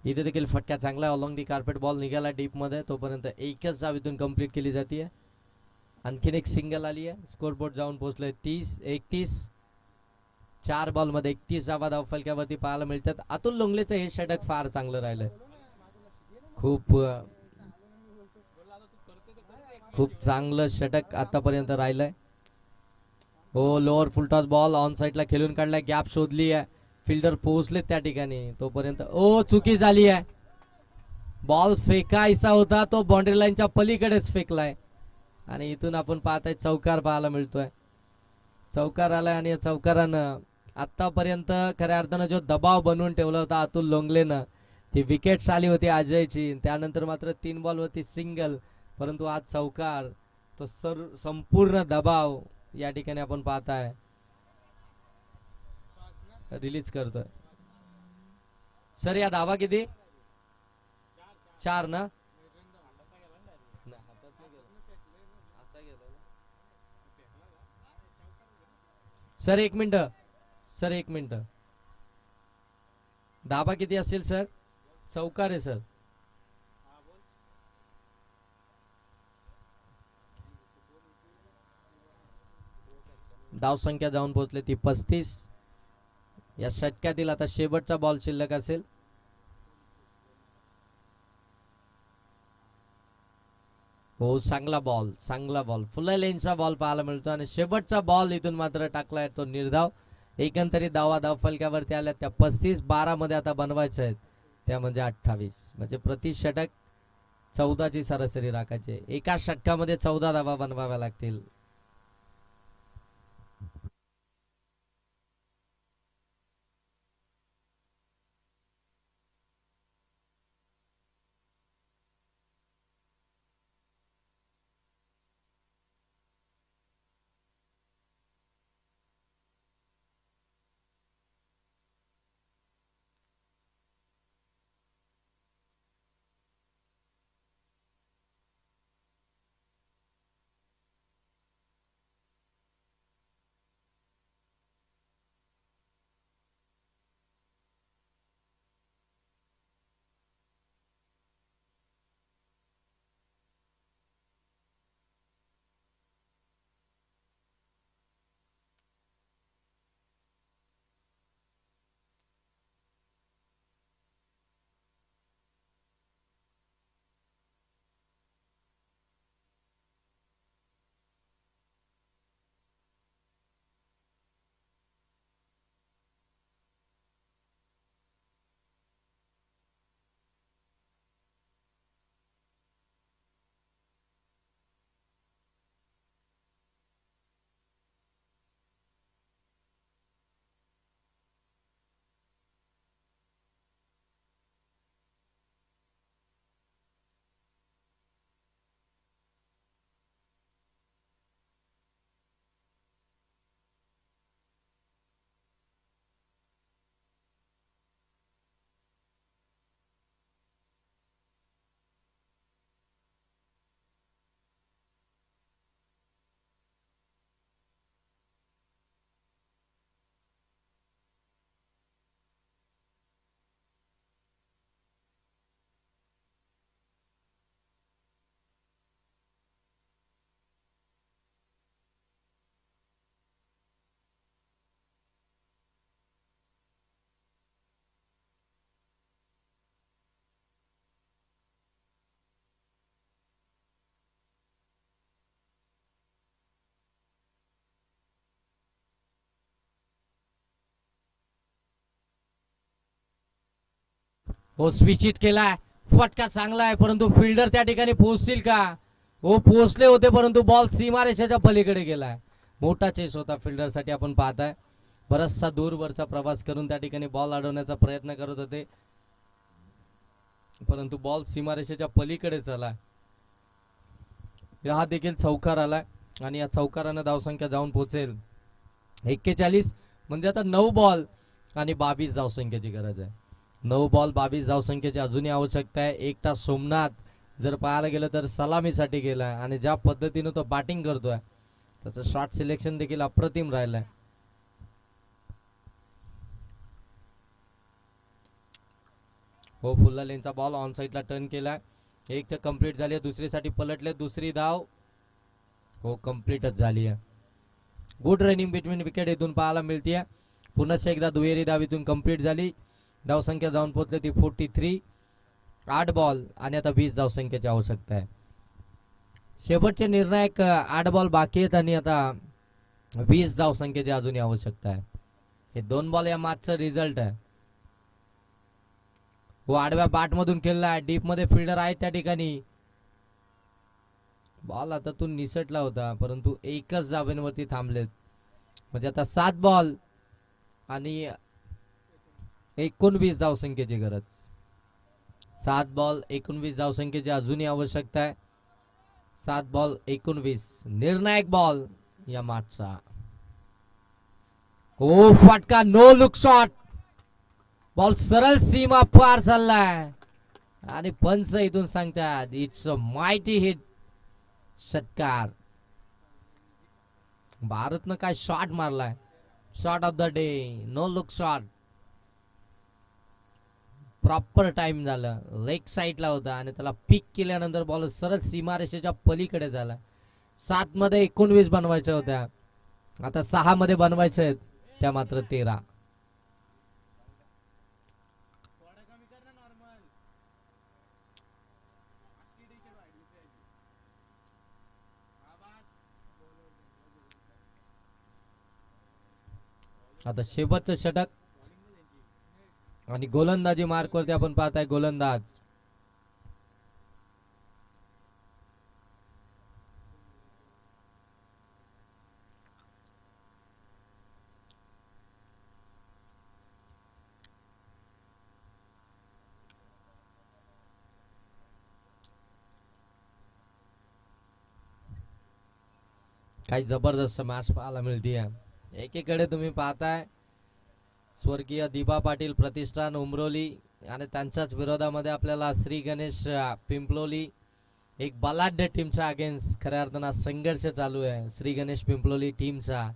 इथे देखील फटका चांगला ऑलॉंग दी कार्पेट बॉल निघाला डीप मध्ये. तोपर्यंत एकच धावेतून कंप्लीट केली जाते. आणखीन एक सिंगल आली आहे. स्कोर बोर्ड जाऊन पोहोचलोय 30-31. 4 बॉल मध्ये 31 धावा धाव फलक्यावरती पाहायला मिळतात. अतुल लोंगलेचं हे षटक फार चांगलं राहिलंय. खूप खूप चांगलं षटक आतापर्यंत राहिलंय. हो लोअर फुलटॉस बॉल ऑन साइडला खेळून काढलाय. गॅप शोधली आहे. फिल्डर पोहोचले त्या ठिकाणी. तोपर्यंत ओ चुकी झाली आहे. बॉल फेकायचा होता तो बाउंड्री लाईनच्या पलीकडेच फेकलाय आणि इथून आपण पाहताय चौकार पाहायला मिळतोय. चौकार आलाय आणि या चौकारानं आतापर्यंत खऱ्या अर्थानं जो दबाव बनवून ठेवला होता अतुल लोंगलेनं ती विकेट्स आली होती अजयची. त्यानंतर मात्र 3 बॉल वरती सिंगल. परंतु आज चौकार तो संपूर्ण दबाव या ठिकाणी आपण पाहताय रिलीज करतोय. सर या धावा किती? 4 ना. Sir 1 minute. Sir 1 minute. धाबा किती असेल सर? चौकार आहे सर. धाव संख्या जाऊन पोहोचले ती 35. या षटकातील आता शेवटचा बॉल शिल्लक असेल. हो चांगला बॉल चांगला बॉल फुल लेनचा बॉल पाहायला मिळतो आणि शेवटचा बॉल इथून मात्र टाकलाय तो निर्धाव. एकंदरीत धावा धाव फलकावरती आल्या त्या 35-12 मध्ये आता बनवायच्या आहेत त्या म्हणजे 28. म्हणजे प्रति षटक 14ची सरासरी राखायची. एका षटकामध्ये 14 धावा बनवाव्या लागतील. हो स्विच हिट केलाय, फटका चांगला आहे परंतु फिल्डर त्या ठिकाणी पोहोचतील का? हो पोहोचले होते परंतु बॉल सीमारेषेच्या पलीकडे गेलाय. मोठा चेस होता फिल्डरसाठी. आपण पाहताय बराचसा दूरवरचा प्रवास करून त्या ठिकाणी बॉल अडवण्याचा प्रयत्न करत होते परंतु बॉल सीमारेषेच्या पलीकडे चला. हा देखील चौकार आलाय आणि या चौकारानं धावसंख्या जाऊन पोहोचेल 41. म्हणजे आता 9 बॉल आणि 22 धावसंख्येची गरज आहे. 9 बॉल 22 धावसंख्येची अजूनही आवश्यकता आहे. एकटा सोमनाथ जर पाहायला गेलं तर सलामीसाठी गेलाय आणि ज्या पद्धतीनं तो बॅटिंग करतोय त्याचं शॉट सिलेक्शन देखील अप्रतिम राहिलंय. हो फुल्ला लेनचा बॉल ऑन साईडला टर्न केलाय. एक तर कंप्लीट झाली आहे, दुसरीसाठी पलटले. दुसरी धाव हो कंप्लीटच झाली आहे. गुड रनिंग बिटवीन विकेट इथून पाहायला मिळते. पुन्हा एकदा दुहेरी धाव इथून कंप्लीट झाली. धावसंख्या जाऊन पोहोचली ती 43. 8 बॉल आणि आता 20 धावसंख्येची आवश्यकता आहे. शेवटचे निर्णायक 8 बॉल बाकी आहेत आणि आता 20 धावसंख्येची अजूनही आवश्यकता आहे. हे 2 बॉल या मॅचचा रिझल्ट आहे. हो आडव्या बॅट मधून खेळलाय, डीप मध्ये फिल्डर आहे त्या ठिकाणी. बॉल हातातून निसटला होता परंतु एकच धावेवरती थांबलेत. म्हणजे आता 7 बॉल आणि 19 धावसंख्येची गरज. 7 बॉल 19 धावसंख्येची अजूनही आवश्यकता आहे. 7 बॉल 19 निर्णायक बॉल या मॅचचा. हो फटका, नो लुक शॉट. बॉल सरळ सीमा पार चाललाय आणि पंच इथून सांगतात इट्स अ मायटी हिट. षटकार. भारतनं काय शॉट मारलाय. Shot of the day, no look shot. Proper time झालं. लेग साईडला होता आणि त्याला पिक केल्यानंतर बॉल सरळ सीमारेषेच्या पलीकडे झाला. 7 मध्ये 19 बनवायच्या होत्या, आता 6 मध्ये बनवायच्या आहेत त्या मात्र 13. आता शेवटचं षटक आणि गोलंदाजी मार्कवरती आपण पाहताय गोलंदाज. काही जबरदस्त मॅच पाहायला मिळते. एकीकडे तुम्ही पाहताय स्वर्गीय दिबा पाटील प्रतिष्ठान उमरोली आणि त्यांच्याच विरोधामध्ये आपल्याला श्री गणेश पिंपलोली. एक बलाढ्य टीमच्या अगेन्स्ट खऱ्या अर्थानं संघर्ष चालू आहे श्री गणेश पिंपलोली टीमचा.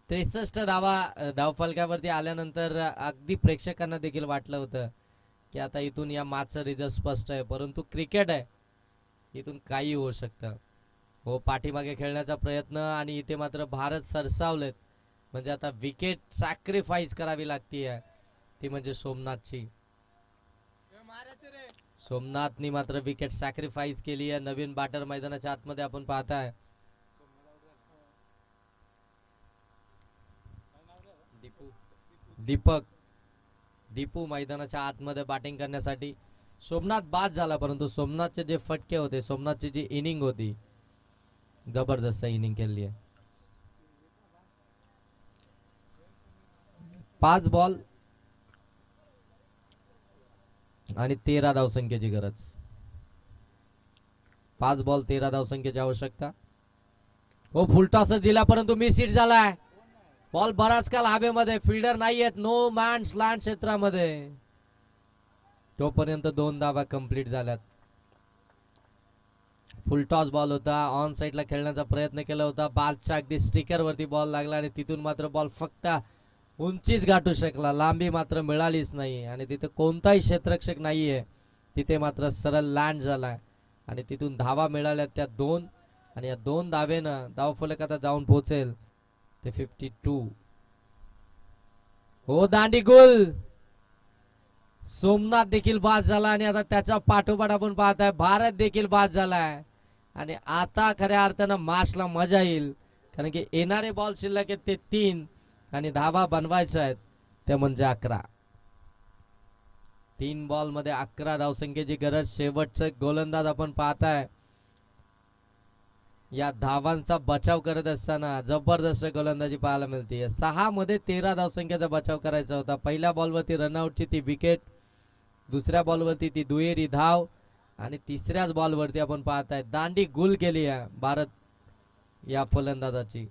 63 धावफलकावरती आल्यानंतर अगदी प्रेक्षकांना देखील वाटलं होतं की आता इथून या मॅचचा रिझल्ट स्पष्ट आहे, परंतु क्रिकेट आहे, इथून काही होऊ शकतं. हो पाठीमागे खेळण्याचा प्रयत्न आणि इथे मात्र भारत सरसावलेत. म्हणजे आता विकेट सॅक्रिफाईस करावी लागतीये ती म्हणजे सोमनाथची. सोमनाथनी मात्र विकेट सॅक्रिफाईस केली आहे. नवीन बॅटर मैदानाच्या आतमध्ये आपण पाहताय. दीपू मैदानाच्या आतमध्ये बॅटिंग करण्यासाठी. सोमनाथ बाद झाला परंतु सोमनाथचे जे फटके होते, सोमनाथची जी इनिंग होती, जबरदस्त इनिंग केली आहे. 5 बॉल आणि 13 धावसंख्येची गरज. 5 बॉल 13 धावसंख्येची आवश्यकता. हो फुलटॉसच दिला परंतु मिस हिट झालाय. बॉल बराच काल हवेमध्ये, फिल्डर नाही आहेत, नो मॅन्स लँड क्षेत्रामध्ये. तोपर्यंत 2 धावा कंप्लीट झाल्यात. फुलटॉस बॉल होता, ऑन साइडला खेळण्याचा प्रयत्न केला होता. बालच्या अगदी स्टिकर वरती बॉल लागला आणि तिथून मात्र बॉल फक्त उंचीच गाठू शकला, लांबी मात्र मिळालीच नाही आणि तिथे कोणताही क्षेत्ररक्षक नाहीये. तिथे मात्र सरळ लँड झालाय आणि तिथून धावा मिळाल्या त्या 2 आणि या 2 धावेनं धावफलक आता जाऊन पोहोचेल ते 52. हो दांडी गुल. सोमनाथ देखील बाद झाला आणि आता त्याच्या पाठोपाठ आपण पाहताय भारत देखील बाद झालाय आणि आता खऱ्या अर्थानं मॅचला मजा येईल, कारण की येणारे बॉल शिल्लक आहेत ते 3 आणि धावा बनवायच्या आहेत ते म्हणजे 11. 3 बॉल मध्ये 11 धावसंख्येची गरज. शेवटचा गोलंदाज आपण पाहताय या धावांचा बचाव करत असताना जबरदस्त गोलंदाजी पाहायला मिळते. 6 मध्ये 13 धावसंख्येचा बचाव करायचा होता. पहिल्या बॉलवरती रनआउटची ती विकेट, दुसऱ्या बॉलवरती ती दुहेरी धाव आणि तिसऱ्याच बॉलवरती आपण पाहताय दांडी गुल केली आहे भारत या फलंदाजाची.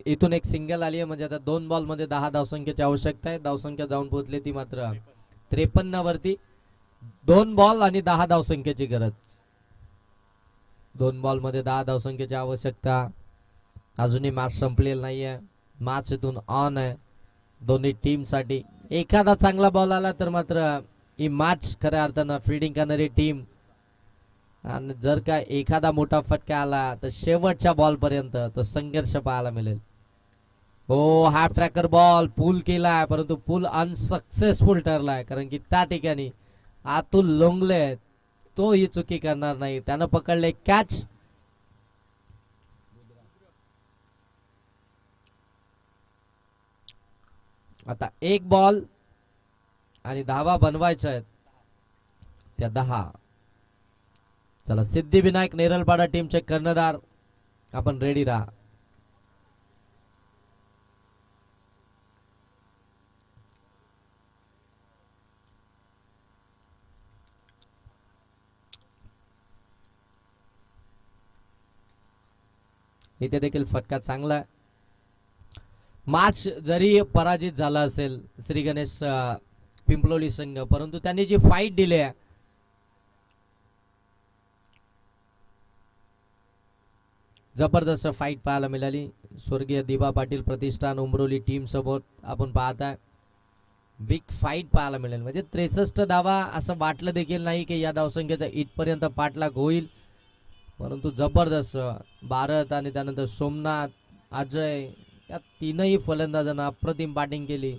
इथून एक सिंगल आली आहे म्हणजे आता 2 बॉल मध्ये 10 धावसंख्येची आवश्यकता आहे. धावसंख्या जाऊन पोहोचली ती मात्र 53 वरती. 2 बॉल आणि 10 धावसंख्येची गरज. 2 बॉल मध्ये 10 धावसंख्येची आवश्यकता. अजूनही मॅच संपलेला नाहीये. मॅच इथून ऑन आहे दोन्ही टीम साठी. एखादा चांगला बॉल आला तर मात्र ही मॅच खऱ्या अर्थानं फिल्डिंग करणारी टीम, आणि जर का एखादा मोठा फटका आला तर शेवटच्या बॉल पर्यंत तो संघर्ष पाहायला मिळेल. हो, हाफ ट्रॅकर बॉल पूल केलाय परंतु पूल अनसक्सेसफुल ठरलाय कारण की त्या ठिकाणी अतुल लोंगले तो ही चुकी करणार नाही. त्यानं पकडले कॅच. आता 1 बॉल आणि धावा बनवायच्या आहेत त्या 10. चला सिद्धिविनायक नेरलपाडा टीमचे कर्णधार आपण रेडी राहा. इथे देखील फटका चांगला आहे. मॅच जरी पराजित झाला असेल श्री गणेश पिंपलोली संघ, परंतु त्यांनी जी फाईट दिली आहे जबरदस्त फाईट पाहायला मिळाली. स्वर्गीय दिबा पाटील प्रतिष्ठान उमरोली टीम सोबत आपण पाहताय बिग फाईट पाहायला मिळेल. म्हणजे 63 धावा असं वाटलं देखील नाही की या धावसंख्येचा इथपर्यंत पाठलाग होईल, परंतु जबरदस्त भारत आणि त्यानंतर सोमनाथ, अजय या तीनही फलंदाजांना अप्रतिम बॅटिंग केली.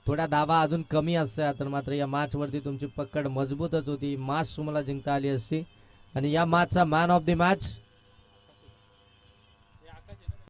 थोड्या धावा अजून कमी असत्या तर मात्र या मॅच वरती तुमची पकड मजबूतच होती. मॅच तुम्हाला जिंकता आली असती. आणि या मॅचचा मॅन ऑफ द मॅच